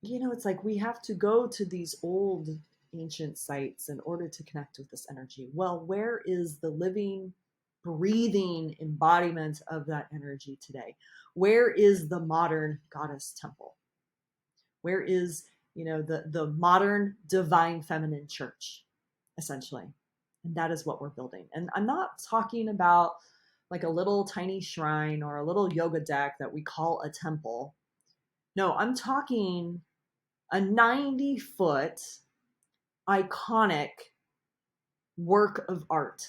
it's like we have to go to these old ancient sites in order to connect with this energy. Well, where is the living, breathing embodiment of that energy today? Where is the modern goddess temple? Where is, the modern divine feminine church, essentially? And that is what we're building. And I'm not talking about like a little tiny shrine or a little yoga deck that we call a temple. No, I'm talking a 90-foot iconic work of art.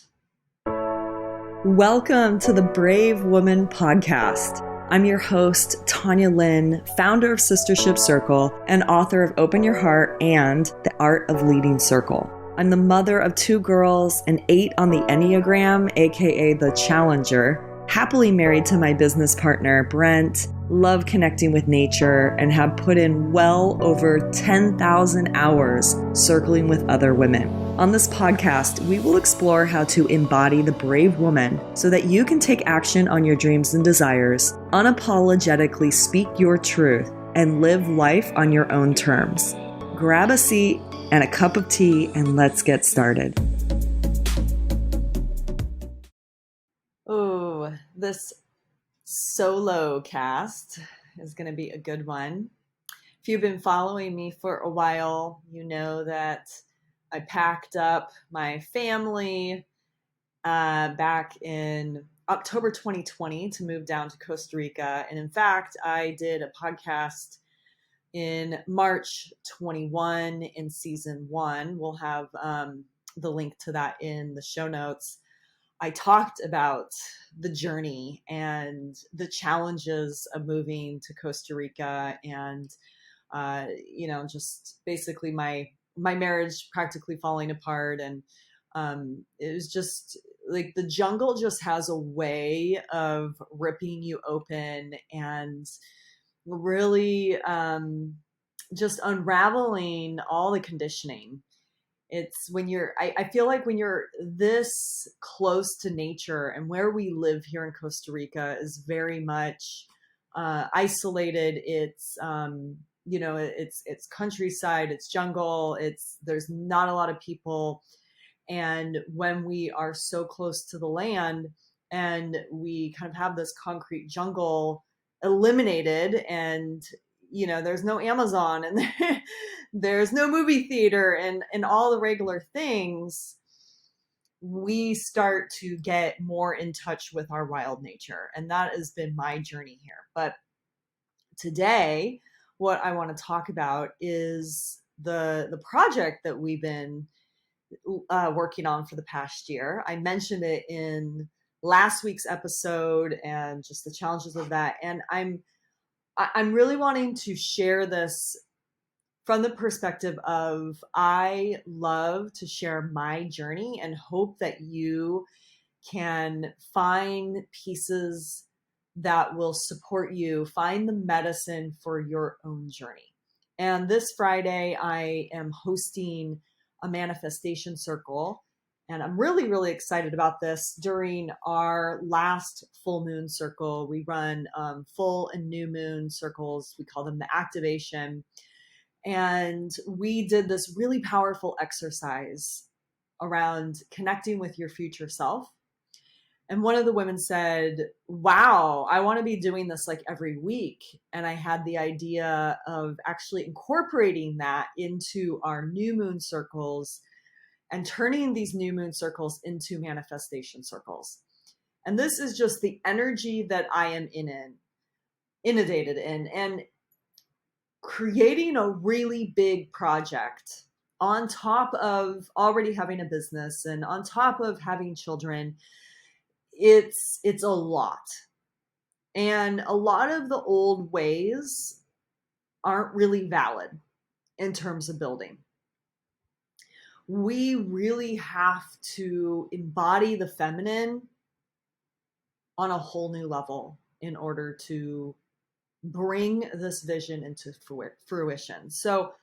Welcome to the Brave Woman Podcast. I'm your host, Tanya Lynn, founder of Sistership Circle and author of Open Your Heart and The Art of Leading Circle. I'm the mother of 2 girls, an 8 on the Enneagram, aka the Challenger, happily married to my business partner, Brent, love connecting with nature, and have put in well over 10,000 hours circling with other women. On this podcast, we will explore how to embody the brave woman so that you can take action on your dreams and desires, unapologetically speak your truth, and live life on your own terms. Grab a seat and a cup of tea, and let's get started. Oh, this solo cast is going to be a good one. If you've been following me for a while, you know that I packed up my family back in October 2020 to move down to Costa Rica. And in fact, I did a podcast in March 21 in season 1. We'll have the link to that in the show notes. I talked about the journey and the challenges of moving to Costa Rica and, just basically my marriage practically falling apart. And it was just like the jungle just has a way of ripping you open and really just unraveling all the conditioning. It's when I feel like when you're this close to nature, and where we live here in Costa Rica is very much isolated. It's it's countryside, it's jungle, there's not a lot of people. And when we are so close to the land and we kind of have this concrete jungle eliminated, and there's no Amazon, and there's no movie theater, and all the regular things, we start to get more in touch with our wild nature. And that has been my journey here. But today, what I want to talk about is the project that we've been working on for the past year. I mentioned it in last week's episode and just the challenges of that. And I'm really wanting to share this from the perspective of, I love to share my journey and hope that you can find pieces that will support you, find the medicine for your own journey. And this Friday, I am hosting a manifestation circle. And I'm really, really excited about this. During our last full moon circle, we run full and new moon circles. We call them the activation. And we did this really powerful exercise around connecting with your future self. And one of the women said, wow, I want to be doing this like every week. And I had the idea of actually incorporating that into our new moon circles and turning these new moon circles into manifestation circles. And this is just the energy that I am inundated in, and creating a really big project on top of already having a business and on top of having children. It's a lot. And a lot of the old ways aren't really valid in terms of building. We really have to embody the feminine on a whole new level in order to bring this vision into fruition. So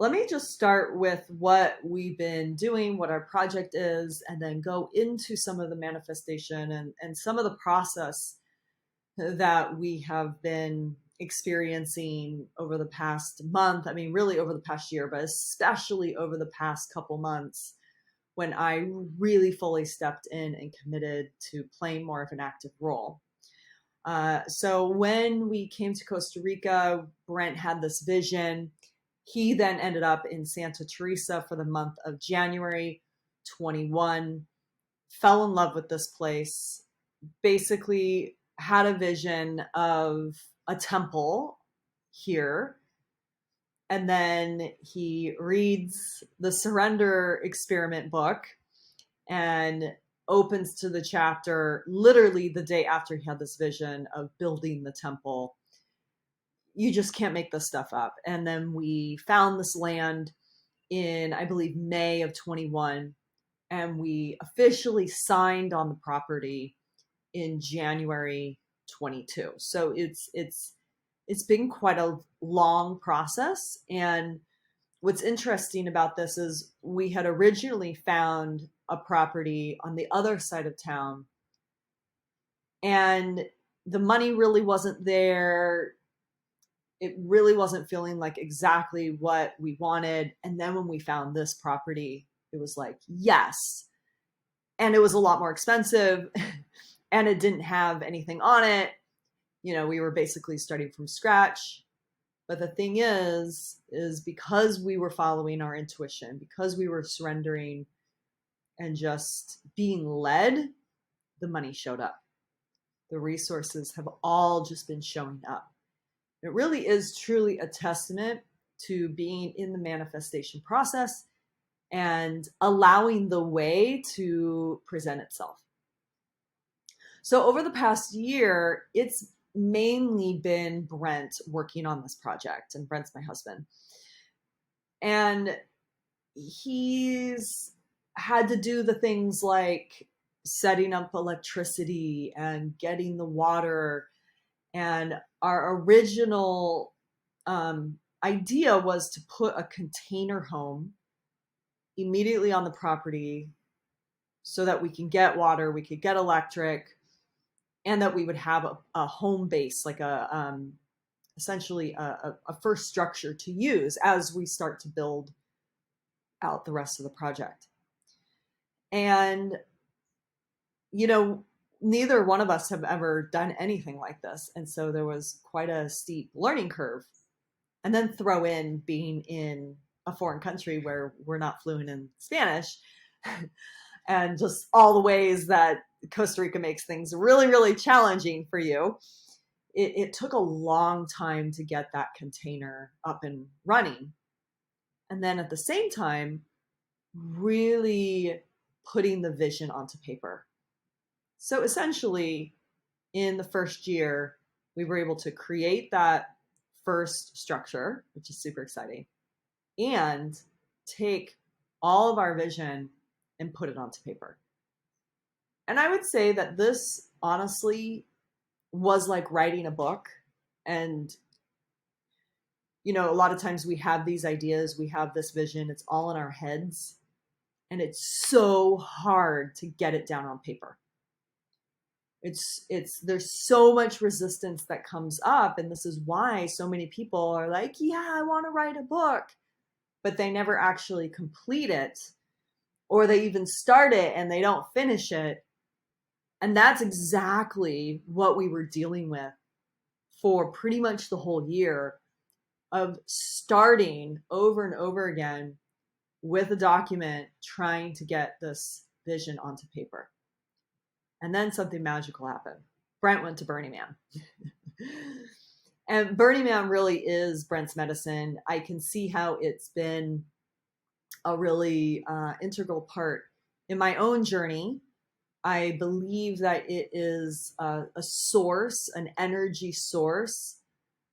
let me just start with what we've been doing, what our project is, and then go into some of the manifestation and some of the process that we have been experiencing over the past month. I mean, really over the past year, but especially over the past couple months, when I really fully stepped in and committed to playing more of an active role. So when we came to Costa Rica, Brent had this vision. He then ended up in Santa Teresa for the month of January 21, fell in love with this place, basically had a vision of a temple here. And then he reads the Surrender Experiment book and opens to the chapter literally the day after he had this vision of building the temple. You just can't make this stuff up. And then we found this land in, I believe, May of 21, and we officially signed on the property in January 22. So it's been quite a long process. And what's interesting about this is we had originally found a property on the other side of town, and the money really wasn't there. It really wasn't feeling like exactly what we wanted. And then when we found this property, it was like, yes. And it was a lot more expensive and it didn't have anything on it. You know, we were basically starting from scratch. But the thing is because we were following our intuition, because we were surrendering and just being led, the money showed up. The resources have all just been showing up. It really is truly a testament to being in the manifestation process and allowing the way to present itself. So over the past year, it's mainly been Brent working on this project, and Brent's my husband. And he's had to do the things like setting up electricity and getting the water. And our original idea was to put a container home immediately on the property so that we can get water, we could get electric, and that we would have a home base, like essentially a first structure to use as we start to build out the rest of the project. And, you know, neither one of us have ever done anything like this. And so there was quite a steep learning curve. And then throw in being in a foreign country where we're not fluent in Spanish and just all the ways that Costa Rica makes things really, really challenging for you. It took a long time to get that container up and running. And then at the same time, really putting the vision onto paper. So essentially, in the first year, we were able to create that first structure, which is super exciting, and take all of our vision and put it onto paper. And I would say that this honestly was like writing a book. And, you know, a lot of times we have these ideas, we have this vision, it's all in our heads, and it's so hard to get it down on paper. There's so much resistance that comes up. And this is why so many people are like, yeah, I want to write a book, but they never actually complete it, or they even start it and they don't finish it. And that's exactly what we were dealing with for pretty much the whole year, of starting over and over again with a document, trying to get this vision onto paper. And then something magical happened. Brent went to Burning Man. And Burning Man really is Brent's medicine. I can see how it's been a really integral part in my own journey. I believe that it is a source, an energy source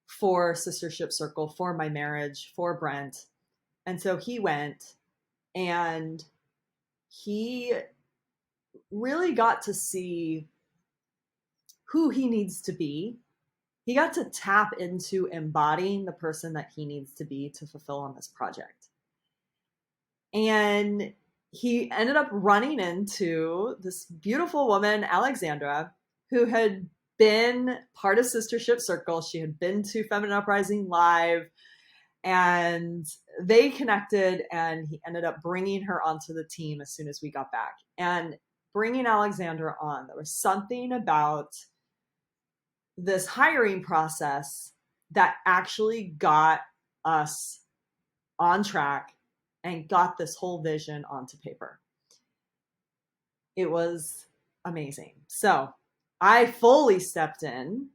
for Sistership Circle, for my marriage, for Brent. And so he went, and he really got to see who he needs to be. He got to tap into embodying the person that he needs to be to fulfill on this project. And he ended up running into this beautiful woman, Alexandra, who had been part of Sistership Circle. She had been to Feminine Uprising Live, and they connected, and he ended up bringing her onto the team as soon as we got back. And bringing Alexandra on, there was something about this hiring process that actually got us on track and got this whole vision onto paper. It was amazing. So I fully stepped in,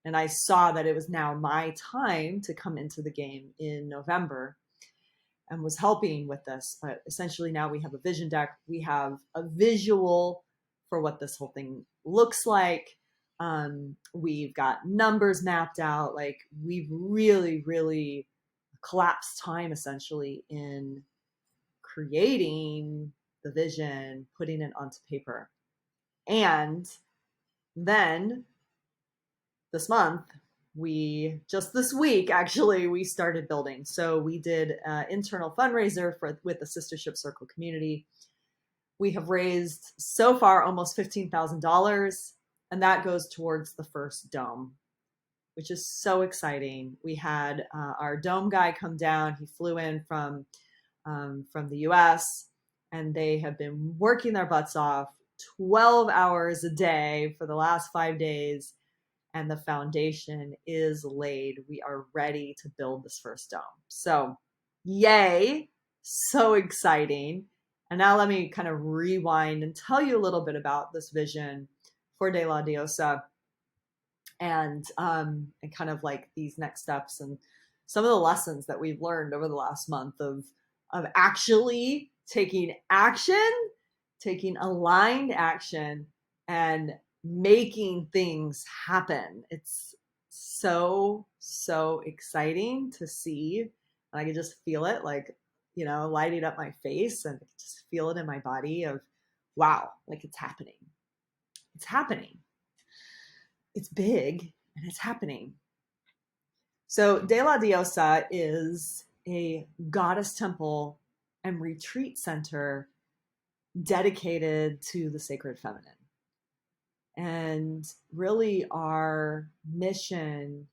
and I saw that it was now my time to come into the game in November, and was helping with this. But essentially now we have a vision deck. We have a visual for what this whole thing looks like. We've got numbers mapped out. Like, we've really, really collapsed time essentially in creating the vision, putting it onto paper. And then this month, this week actually, we started building. So we did an internal fundraiser with the Sistership Circle community. We have raised so far almost $15,000, and that goes towards the first dome, which is so exciting. We had our dome guy come down. He flew in from the US, and they have been working their butts off 12 hours a day for the last 5 days, and the foundation is laid. We are ready to build this first dome. So yay, so exciting. And now let me kind of rewind and tell you a little bit about this vision for De La Diosa, and kind of like these next steps and some of the lessons that we've learned over the last month of actually taking action, taking aligned action, and making things happen. It's so exciting to see, and I can just feel it, like, lighting up my face, and just feel it in my body of, wow, like, it's happening. It's happening. It's big, and it's happening. So De La Diosa is a goddess temple and retreat center dedicated to the sacred feminine. And really, our mission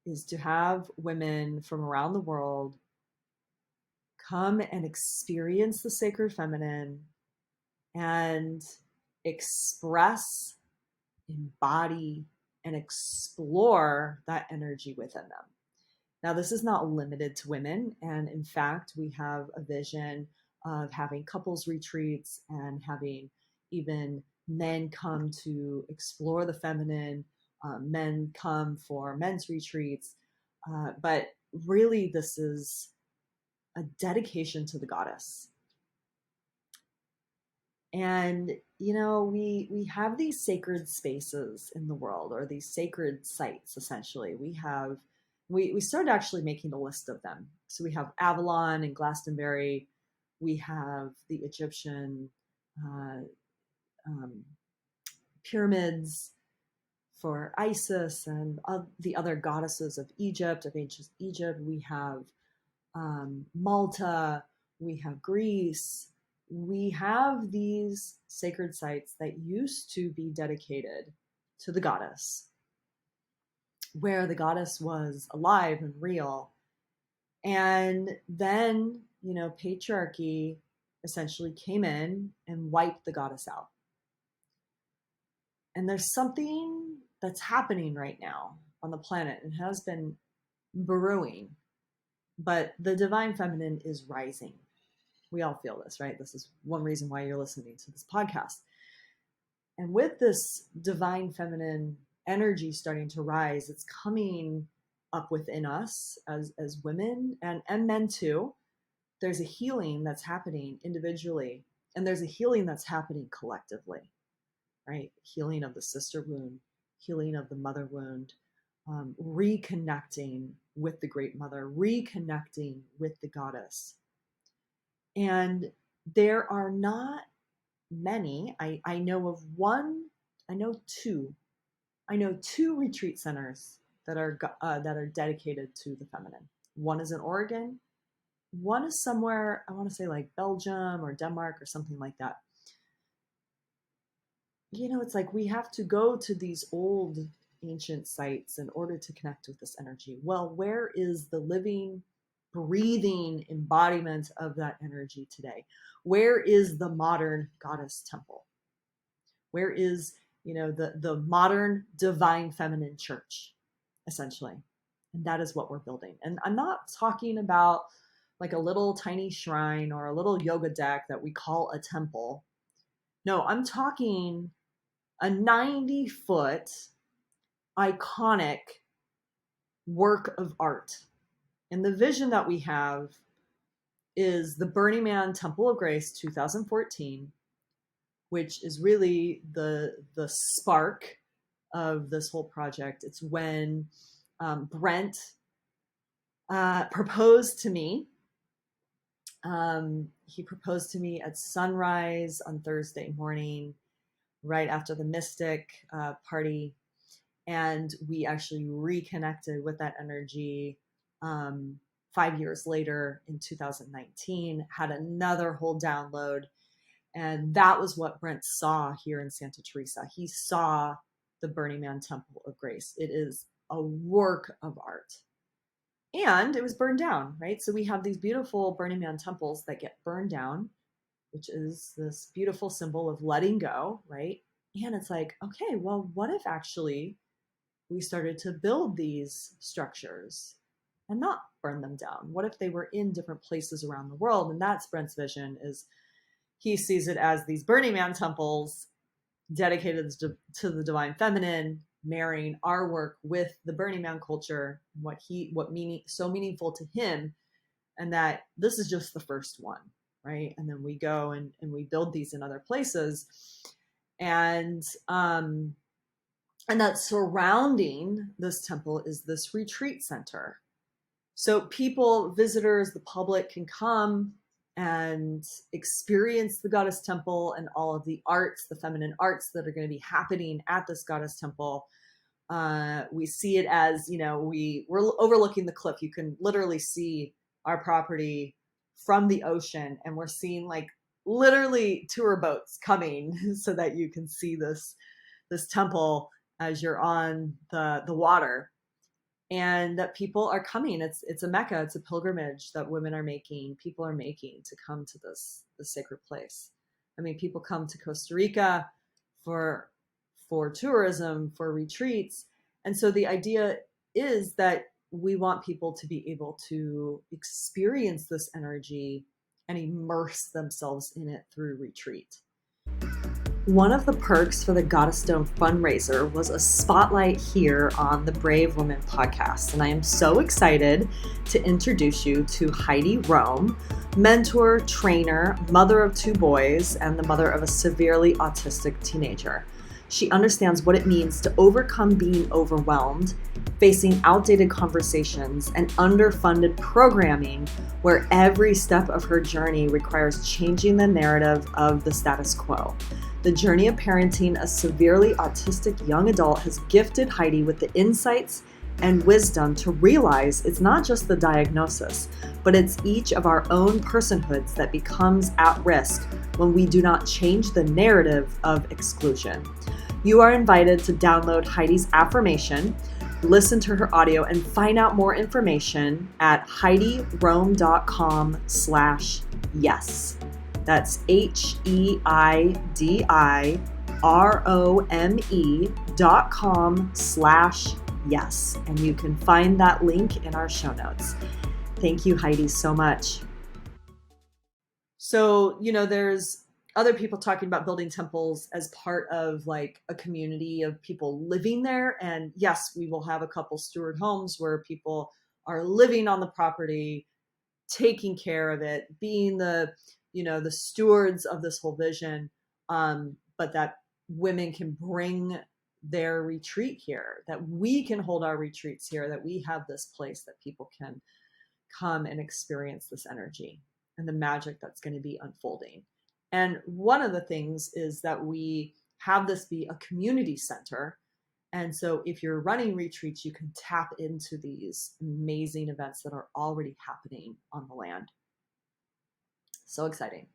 is to have women from around the world come and experience the sacred feminine and express, embody, and explore that energy within them. Now, this is not limited to women. And in fact, we have a vision of having couples retreats and having even men come to explore the feminine, men come for men's retreats. But really, this is a dedication to the goddess. And, we have these sacred spaces in the world, or these sacred sites, essentially. We started actually making a list of them. So we have Avalon and Glastonbury. We have the Egyptian pyramids for Isis and the other goddesses of Egypt, of ancient Egypt. We have Malta. We have Greece. We have these sacred sites that used to be dedicated to the goddess, where the goddess was alive and real. And then, patriarchy essentially came in and wiped the goddess out. And there's something that's happening right now on the planet, and has been brewing, but the divine feminine is rising. We all feel this, right? This is one reason why you're listening to this podcast. And with this divine feminine energy starting to rise, it's coming up within us as women and men too. There's a healing that's happening individually, and there's a healing that's happening collectively, right? Healing of the sister wound, healing of the mother wound, reconnecting with the great mother, reconnecting with the goddess. And there are not many. I know two retreat centers that are dedicated to the feminine. One is in Oregon. One is somewhere, I want to say, like Belgium or Denmark or something like that. It's like we have to go to these old ancient sites in order to connect with this energy. Well, where is the living, breathing embodiment of that energy today? Where is the modern goddess temple? Where is, the modern divine feminine church, essentially? And that is what we're building. And I'm not talking about like a little tiny shrine or a little yoga deck that we call a temple. No, I'm talking a 90-foot iconic work of art. And the vision that we have is the Burning Man Temple of Grace 2014, which is really the spark of this whole project. It's when Brent proposed to me. He proposed to me at sunrise on Thursday morning, right after the Mystic party. And we actually reconnected with that energy 5 years later in 2019, had another whole download. And that was what Brent saw here in Santa Teresa. He saw the Burning Man Temple of Grace. It is a work of art. And it was burned down, right? So we have these beautiful Burning Man temples that get burned down, which is this beautiful symbol of letting go, right? And it's like, okay, well, what if actually we started to build these structures and not burn them down? What if they were in different places around the world? And that's Brent's vision. Is he sees it as these Burning Man temples dedicated to the divine feminine, marrying our work with the Burning Man culture, what so meaningful to him, and that this is just the first one, right? And then we go and we build these in other places, and that surrounding this temple is this retreat center. So people, visitors, the public can come and experience the goddess temple and all of the arts, the feminine arts that are going to be happening at this goddess temple. We see it as, we're overlooking the cliff. You can literally see our property from the ocean, and we're seeing like literally tour boats coming so that you can see this temple as you're on the water. And that people are coming. It's a Mecca. It's a pilgrimage that women are making, people are making to come to this sacred place. I mean, people come to Costa Rica for tourism, for retreats. And so the idea is that we want people to be able to experience this energy and immerse themselves in it through retreat. One of the perks for the Goddess Dome fundraiser was a spotlight here on the Brave Women podcast. And I am so excited to introduce you to Heidi Rome, mentor, trainer, mother of 2 boys, and the mother of a severely autistic teenager. She understands what it means to overcome being overwhelmed, facing outdated conversations, and underfunded programming, where every step of her journey requires changing the narrative of the status quo. The journey of parenting a severely autistic young adult has gifted Heidi with the insights and wisdom to realize it's not just the diagnosis, but it's each of our own personhoods that becomes at risk when we do not change the narrative of exclusion. You are invited to download Heidi's affirmation, listen to her audio, and find out more information at HeidiRome.com/yes. That's HeidiRome.com/yes. And you can find that link in our show notes. Thank you, Heidi, so much. So, there's other people talking about building temples as part of like a community of people living there. And yes, we will have a couple steward homes where people are living on the property, taking care of it, being the stewards of this whole vision, but that women can bring their retreat here, that we can hold our retreats here, that we have this place that people can come and experience this energy and the magic that's going to be unfolding. And one of the things is that we have this be a community center. And so if you're running retreats, you can tap into these amazing events that are already happening on the land. So exciting.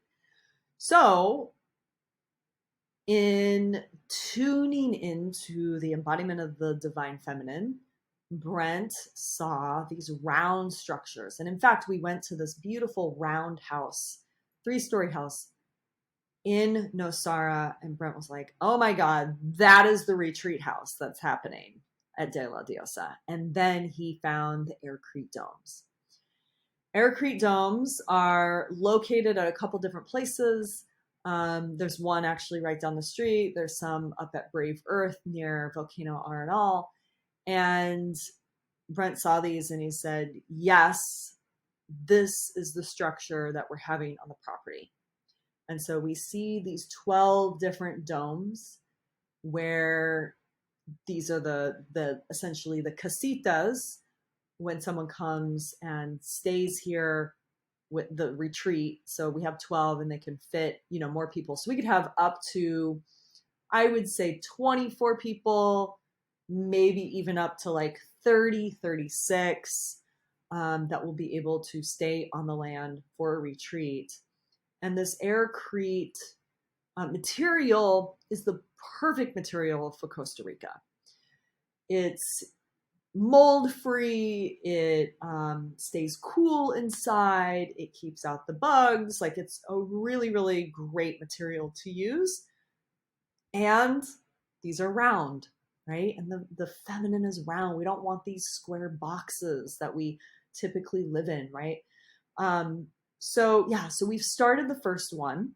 So In tuning into the embodiment of the divine feminine, Brent saw these round structures. And in fact, we went to this beautiful round house, 3-story house in Nosara. And Brent was like, oh my God, that is the retreat house that's happening at De La Diosa. And then he found the Aircrete domes. Aircrete domes are located at a couple different places. There's one actually right down the street. There's some up at Brave Earth near Volcano Arenal. And Brent saw these and he said, yes, this is the structure that we're having on the property. And so we see these 12 different domes where these are the essentially the casitas when someone comes and stays here with the retreat. So we have 12 and they can fit, more people. So we could have up to, I would say 24 people, maybe even up to like 30, 36 that will be able to stay on the land for a retreat. And this Aircrete material is the perfect material for Costa Rica. It's mold free, it stays cool inside, it keeps out the bugs. Like, it's a really, really great material to use. And these are round, right? And the feminine is round. We don't want these square boxes that we typically live in, right? So we've started the first one,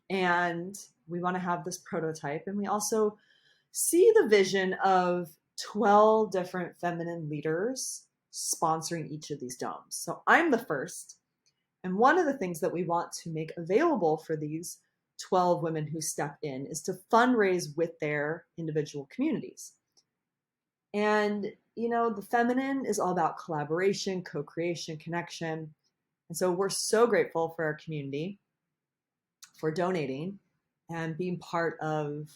and we want to have this prototype. And we also see the vision of 12 different feminine leaders sponsoring each of these domes. So I'm the first. And one of the things that we want to make available for these 12 women who step in is to fundraise with their individual communities. And, the feminine is all about collaboration, co-creation, connection. And so we're so grateful for our community for donating and being part of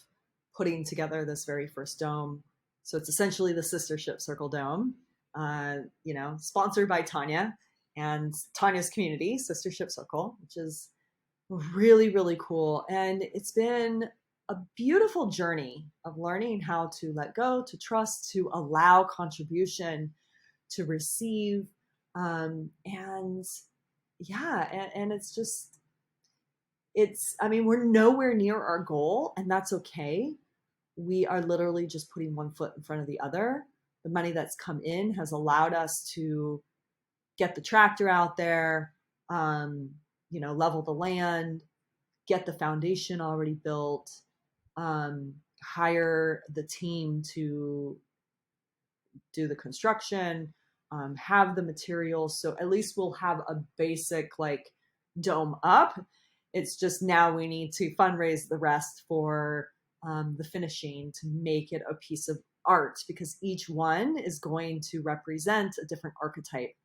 putting together this very first dome. So it's essentially the Sister Ship Circle Dome, sponsored by Tanya and Tanya's community, Sister Ship Circle, which is really, really cool. And it's been a beautiful journey of learning how to let go, to trust, to allow contribution, to receive. And we're nowhere near our goal, and that's okay. We are literally just putting one foot in front of the other. The money that's come in has allowed us to get the tractor out there, level the land, get the foundation already built, hire the team to do the construction, have the materials. So at least we'll have a basic dome up. It's just now we need to fundraise the rest for the finishing to make it a piece of art, because each one is going to represent a different archetype.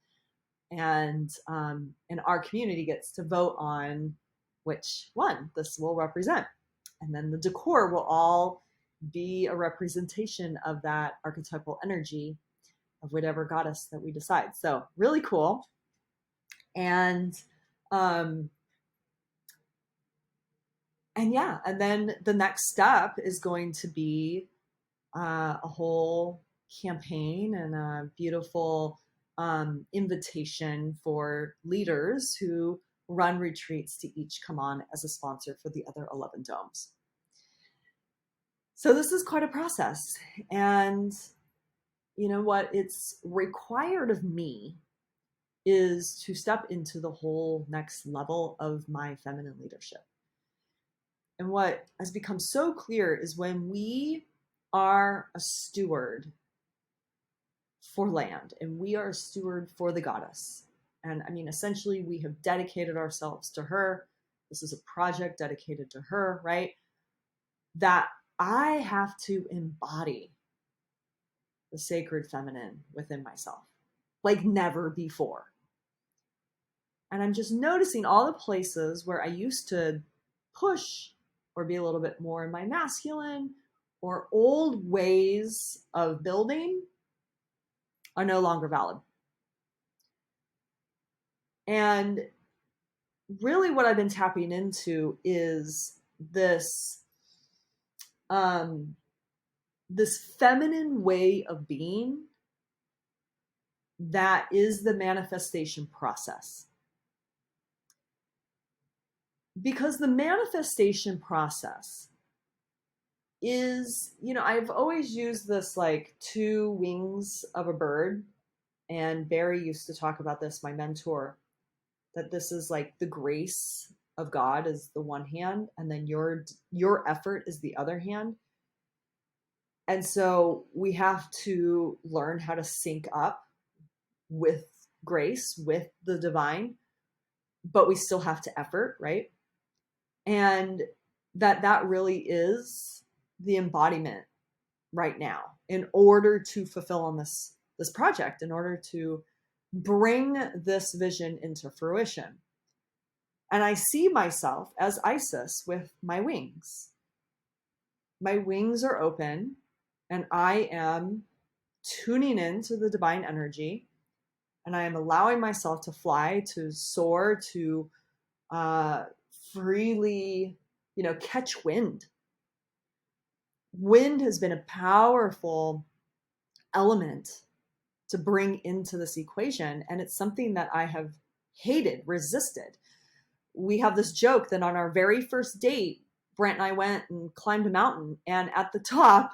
And our community gets to vote on which one this will represent. And then the decor will all be a representation of that archetypal energy of whatever goddess that we decide. So really cool. And then the next step is going to be a whole campaign and a beautiful invitation for leaders who run retreats to each come on as a sponsor for the other 11 domes. So this is quite a process. And you know what? It's required of me is to step into the whole next level of my feminine leadership. And what has become so clear is when we are a steward for land and we are a steward for the goddess. And essentially we have dedicated ourselves to her. This is a project dedicated to her, right? That I have to embody the sacred feminine within myself like never before. And I'm just noticing all the places where I used to push or be a little bit more in my masculine or old ways of building are no longer valid. And really what I've been tapping into is this um, this feminine way of being that is the manifestation process. Because the manifestation process is, I've always used this like two wings of a bird. And Barry used to talk about this, my mentor, that this is like the grace of God is the one hand, and then your effort is the other hand. And so we have to learn how to sync up with grace, with the divine, but we still have to effort, right? And that really is the embodiment right now in order to fulfill on this project, in order to bring this vision into fruition. And I see myself as Isis with my wings. My wings are open and I am tuning into the divine energy, and I am allowing myself to fly, to soar, to freely, catch wind. Wind has been a powerful element to bring into this equation, and it's something that I have hated, resisted. We have this joke that on our very first date, Brent and I went and climbed a mountain, and at the top,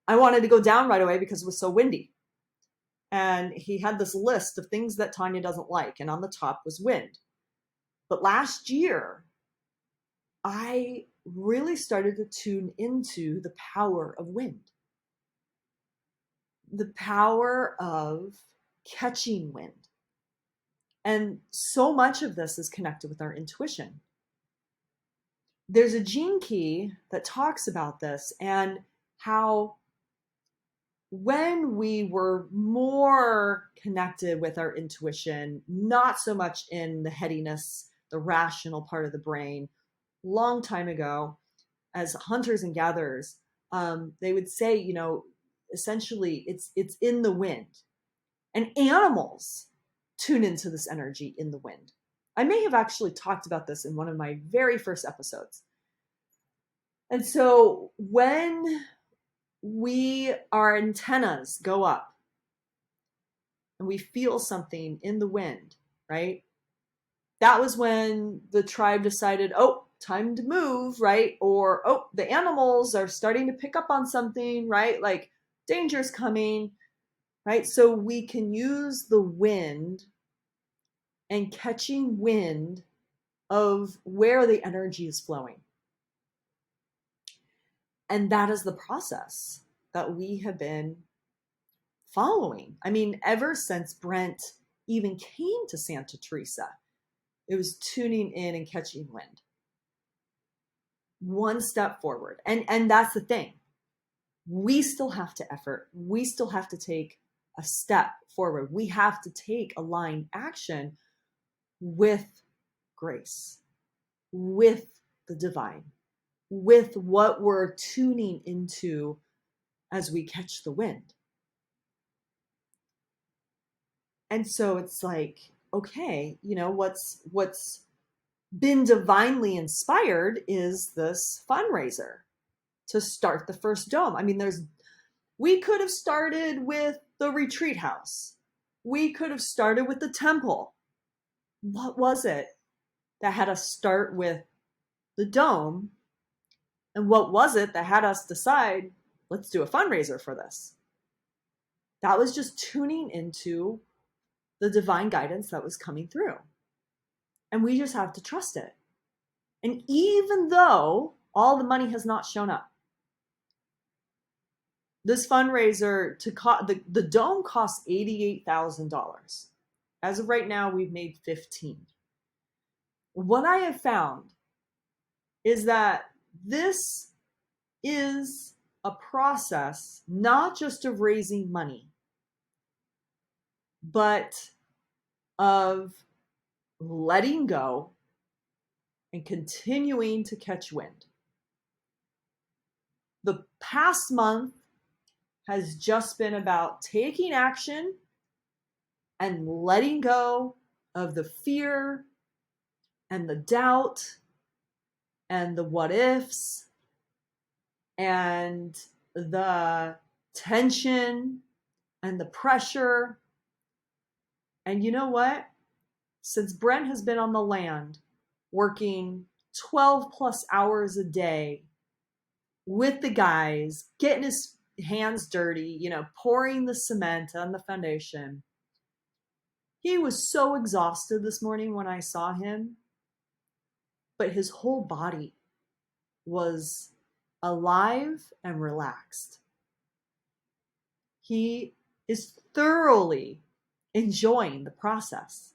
I wanted to go down right away because it was so windy. And he had this list of things that Tanya doesn't like, and on the top was wind. But last year, I really started to tune into the power of wind, the power of catching wind. And so much of this is connected with our intuition. There's a gene key that talks about this and how when we were more connected with our intuition, not so much in the headiness, the rational part of the brain, long time ago, as hunters and gatherers, they would say, essentially it's in the wind. And animals tune into this energy in the wind. I may have actually talked about this in one of my very first episodes. And so when our antennas go up and we feel something in the wind, right? That was when the tribe decided, oh, time to move, right? Or, oh, the animals are starting to pick up on something, right? Like danger's coming, right? So we can use the wind and catching wind of where the energy is flowing. And that is the process that we have been following. I mean, ever since Brent even came to Santa Teresa, it was tuning in and catching wind. One step forward. And that's the thing. We still have to effort. We still have to take a step forward. We have to take aligned action with grace, with the divine, with what we're tuning into as we catch the wind. And so it's like, okay, what's been divinely inspired is this fundraiser to start the first dome. I mean, we could have started with the retreat house. We could have started with the temple. What was it that had us start with the dome? And what was it that had us decide, let's do a fundraiser for this? That was just tuning into the divine guidance that was coming through. And we just have to trust it. And even though all the money has not shown up, this fundraiser the dome costs $88,000. As of right now, we've made 15. What I have found is that this is a process not just of raising money, but of letting go and continuing to catch wind. The past month has just been about taking action and letting go of the fear and the doubt and the what ifs and the tension and the pressure. And you know what? Since Brent has been on the land working 12 plus hours a day with the guys, getting his hands dirty, pouring the cement on the foundation, he was so exhausted this morning when I saw him, but his whole body was alive and relaxed. He is thoroughly enjoying the process.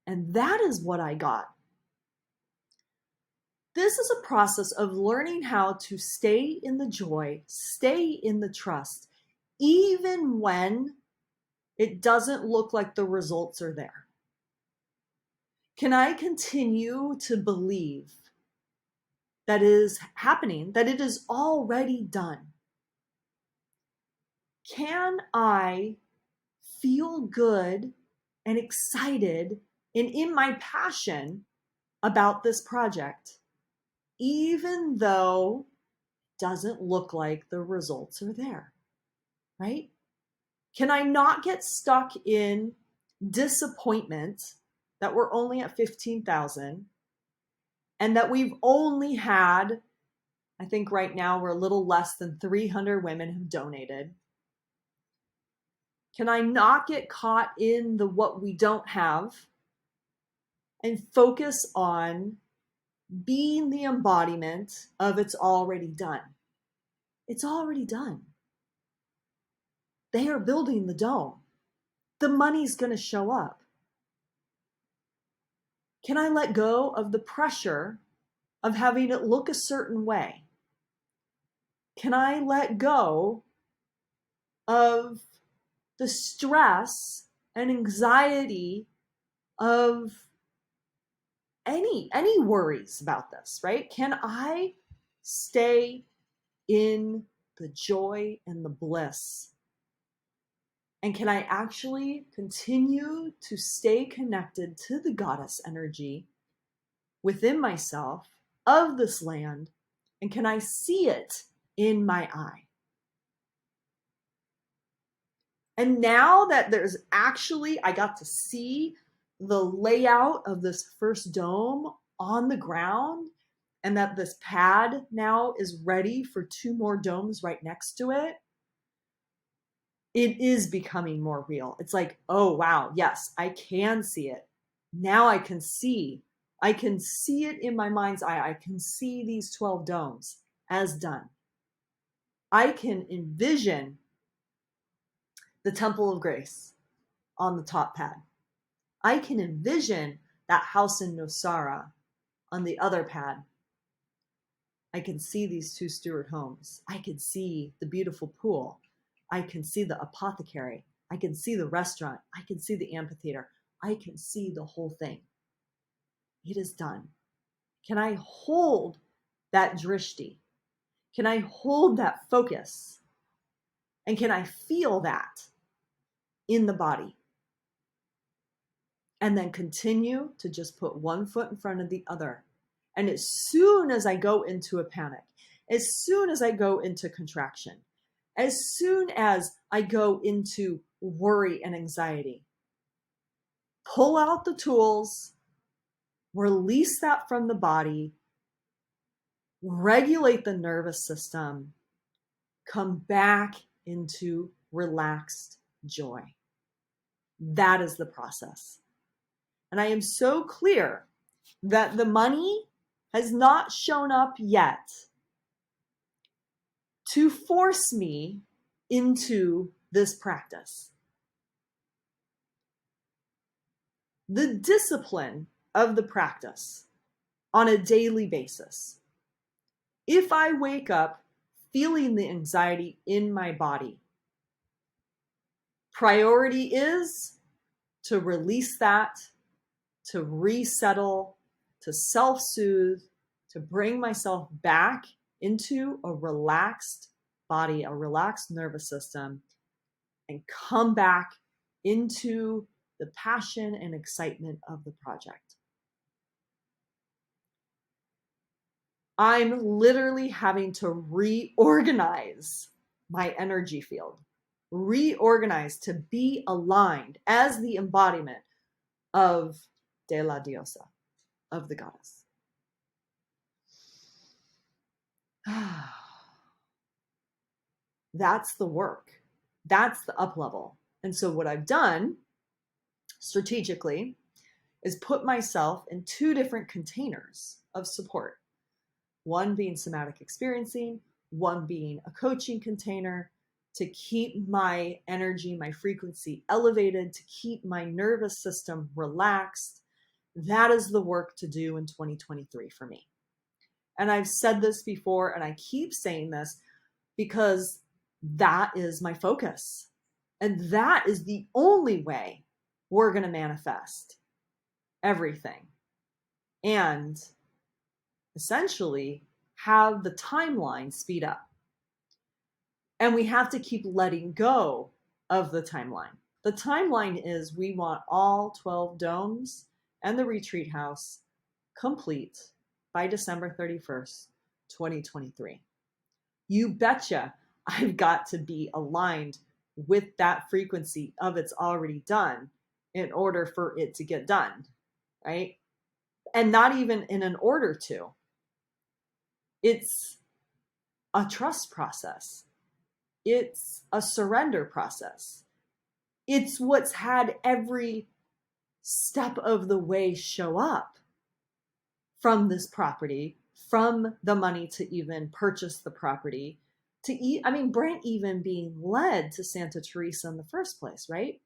And that is what I got. This is a process of learning how to stay in the joy, stay in the trust, even when it doesn't look like the results are there. Can I continue to believe that is happening, that it is already done? Can I feel good and excited and in my passion about this project, even though it doesn't look like the results are there, right? Can I not get stuck in disappointment that we're only at 15,000 and that we've only had, I think right now we're a little less than 300 women have donated? Can I not get caught in the what we don't have and focus on being the embodiment of it's already done? It's already done. They are building the dome. The money's going to show up. Can I let go of the pressure of having it look a certain way? Can I let go of the stress and anxiety of any worries about this, right? Can I stay in the joy and the bliss? And can I actually continue to stay connected to the goddess energy within myself of this land? And can I see it in my eye? And now that I got to see the layout of this first dome on the ground, and that this pad now is ready for 2 more domes right next to it, it is becoming more real. It's like, oh, wow, yes, I can see it. Now I can see it in my mind's eye. I can see these 12 domes as done. I can envision the Temple of Grace on the top pad. I can envision that house in Nosara on the other pad. I can see these 2 Stewart homes. I can see the beautiful pool. I can see the apothecary. I can see the restaurant. I can see the amphitheater. I can see the whole thing. It is done. Can I hold that drishti? Can I hold that focus? And can I feel that in the body? And then continue to just put one foot in front of the other. And as soon as I go into a panic, as soon as I go into contraction, as soon as I go into worry and anxiety, pull out the tools, release that from the body, regulate the nervous system, come back into relaxed joy. That is the process. And I am so clear that the money has not shown up yet to force me into this practice. The discipline of the practice on a daily basis. If I wake up feeling the anxiety in my body, priority is to release that, to resettle, to self-soothe, to bring myself back into a relaxed body, a relaxed nervous system, and come back into the passion and excitement of the project. I'm literally having to reorganize my energy field, reorganize to be aligned as the embodiment of de la diosa, of the goddess. That's the work. That's the up level. And so what I've done strategically is put myself in two different containers of support. One being somatic experiencing, one being a coaching container to keep my energy, my frequency elevated, to keep my nervous system relaxed. That is the work to do in 2023 for me. And I've said this before, and I keep saying this because that is my focus. And that is the only way we're going to manifest everything. And essentially have the timeline speed up. And we have to keep letting go of the timeline. The timeline is we want all 12 domes and the retreat house complete by December 31st, 2023. You betcha I've got to be aligned with that frequency of it's already done in order for it to get done, right? And not even in an order to. It's a trust process. It's a surrender process. It's what's had every step of the way show up from this property, from the money to even purchase the property, Brent even being led to Santa Teresa in the first place, right?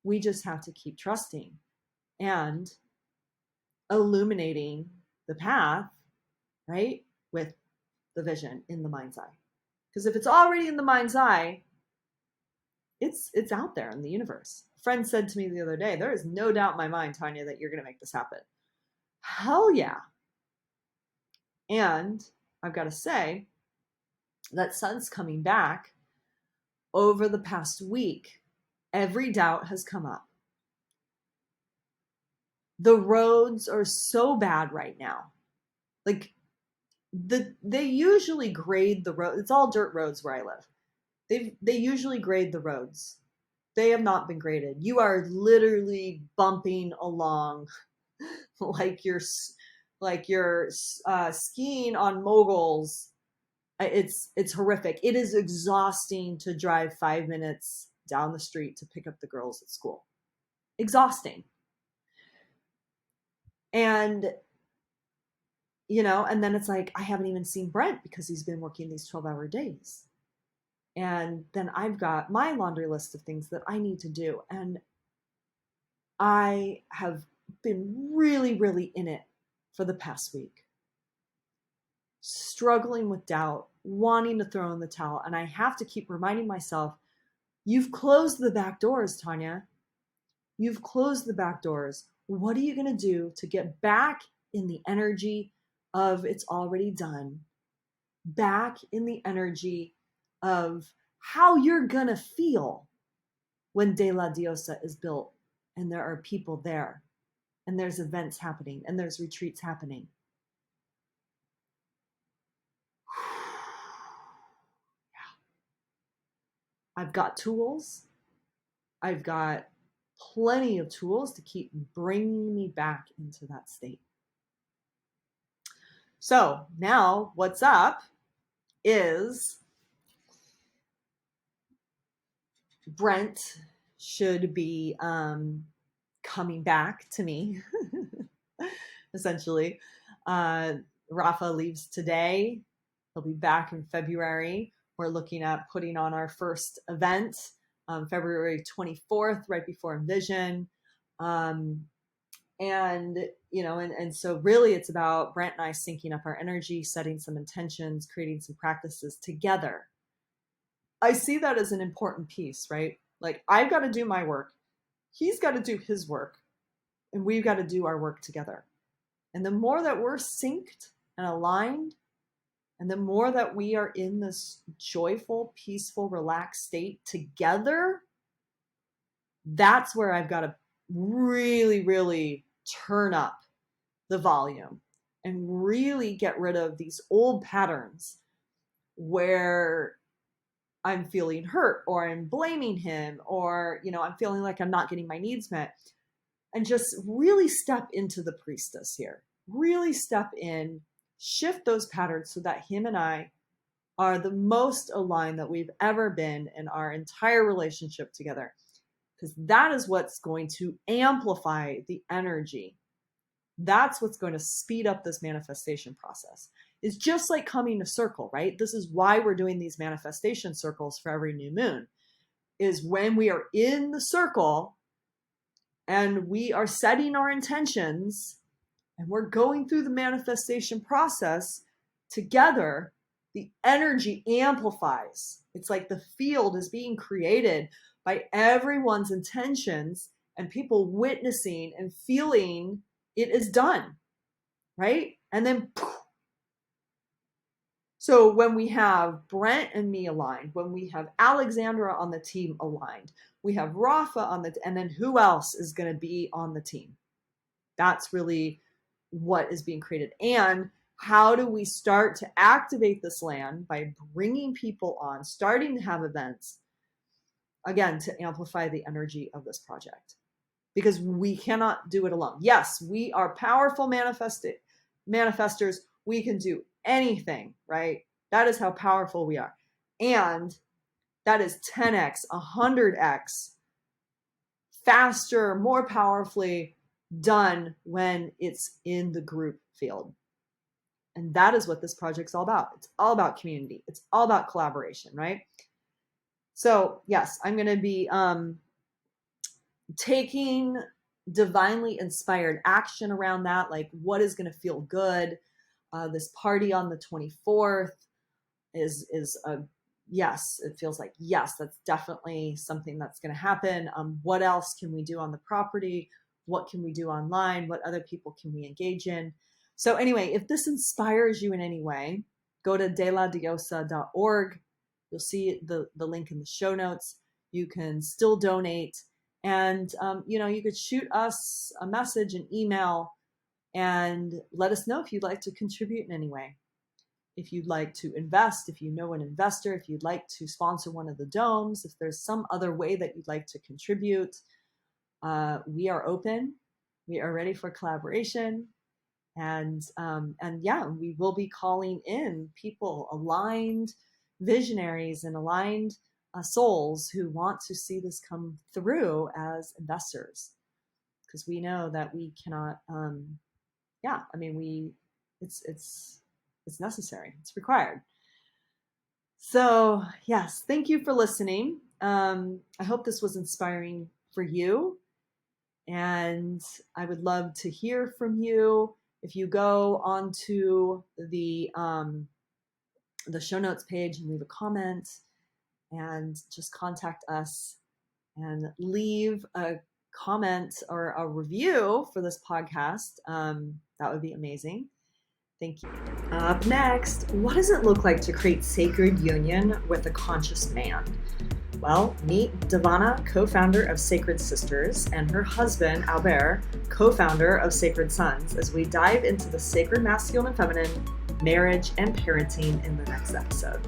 We just have to keep trusting and illuminating the path, right? With the vision in the mind's eye. Because if it's already in the mind's eye, it's out there in the universe. A friend said to me the other day, there is no doubt in my mind, Tanya, that you're going to make this happen. Hell yeah. And I've got to say that sun's coming back. Over the past week, every doubt has come up. The roads are so bad right now. Like, they usually grade the road. It's all dirt roads where I live. They usually grade the roads. They have not been graded. You are literally bumping along like you're skiing on moguls. It's horrific. It is exhausting to drive 5 minutes down the street to pick up the girls at school. Exhausting. And and then it's like, I haven't even seen Brent because he's been working these 12-hour days. And then I've got my laundry list of things that I need to do. And I have been really, really in it for the past week. Struggling with doubt, wanting to throw in the towel. And I have to keep reminding myself, you've closed the back doors, Tanya. You've closed the back doors. What are you going to do to get back in the energy of it's already done? Back in the energy of how you're going to feel when De La Diosa is built and there are people there and there's events happening and there's retreats happening. Yeah. I've got tools. I've got plenty of tools to keep bringing me back into that state. So now what's up is Brent should be coming back to me, essentially. Rafa leaves today. He'll be back in February. We're looking at putting on our first event, February 24th, right before Envision. And so really it's about Brent and I syncing up our energy, setting some intentions, creating some practices together. I see that as an important piece, right? Like, I've got to do my work. He's got to do his work. And we've got to do our work together. And the more that we're synced and aligned, and the more that we are in this joyful, peaceful, relaxed state together, that's where I've got to really, really turn up the volume and really get rid of these old patterns where I'm feeling hurt or I'm blaming him or, I'm feeling like I'm not getting my needs met, and just really step into the priestess here. Really step in, shift those patterns so that him and I are the most aligned that we've ever been in our entire relationship together. Because that is what's going to amplify the energy. That's what's going to speed up this manifestation process. It's just like coming to circle, right? This is why we're doing these manifestation circles for every new moon, is when we are in the circle and we are setting our intentions and we're going through the manifestation process together, the energy amplifies. It's like the field is being created by everyone's intentions and people witnessing and feeling it is done, right? And then, so when we have Brent and me aligned, when we have Alexandra on the team aligned, we have Rafa on and then who else is going to be on the team? That's really what is being created. And how do we start to activate this land? By bringing people on, starting to have events, again, to amplify the energy of this project. Because we cannot do it alone. Yes, we are powerful manifestors. We can do anything, right? That is how powerful we are. And that is 10x, 100x faster, more powerfully done when it's in the group field. And that is what this project's all about. It's all about community. It's all about collaboration, right? So yes, I'm going to be taking divinely inspired action around that. Like, what is going to feel good? This party on the 24th is a yes. It feels like, yes, that's definitely something that's going to happen. What else can we do on the property? What can we do online? What other people can we engage in? So anyway, if this inspires you in any way, go to deladiosa.org. You'll see the link in the show notes. You can still donate. And, you could shoot us a message, an email, and let us know if you'd like to contribute in any way. If you'd like to invest, if you know an investor, if you'd like to sponsor one of the domes, if there's some other way that you'd like to contribute, we are open. We are ready for collaboration. And we will be calling in people, aligned visionaries and aligned souls who want to see this come through as investors, because we know that we cannot. It's necessary. It's required. So yes, thank you for listening. I hope this was inspiring for you, and I would love to hear from you. If you go onto the show notes page and leave a comment and just contact us and leave a comment or a review for this podcast, that would be amazing. Thank you. Up next, what does it look like to create sacred union with a conscious man? Well, meet Devana, co-founder of Sacred Sisters, and her husband, Albert, co-founder of Sacred Sons, as we dive into the sacred masculine and feminine, marriage, and parenting in the next episode.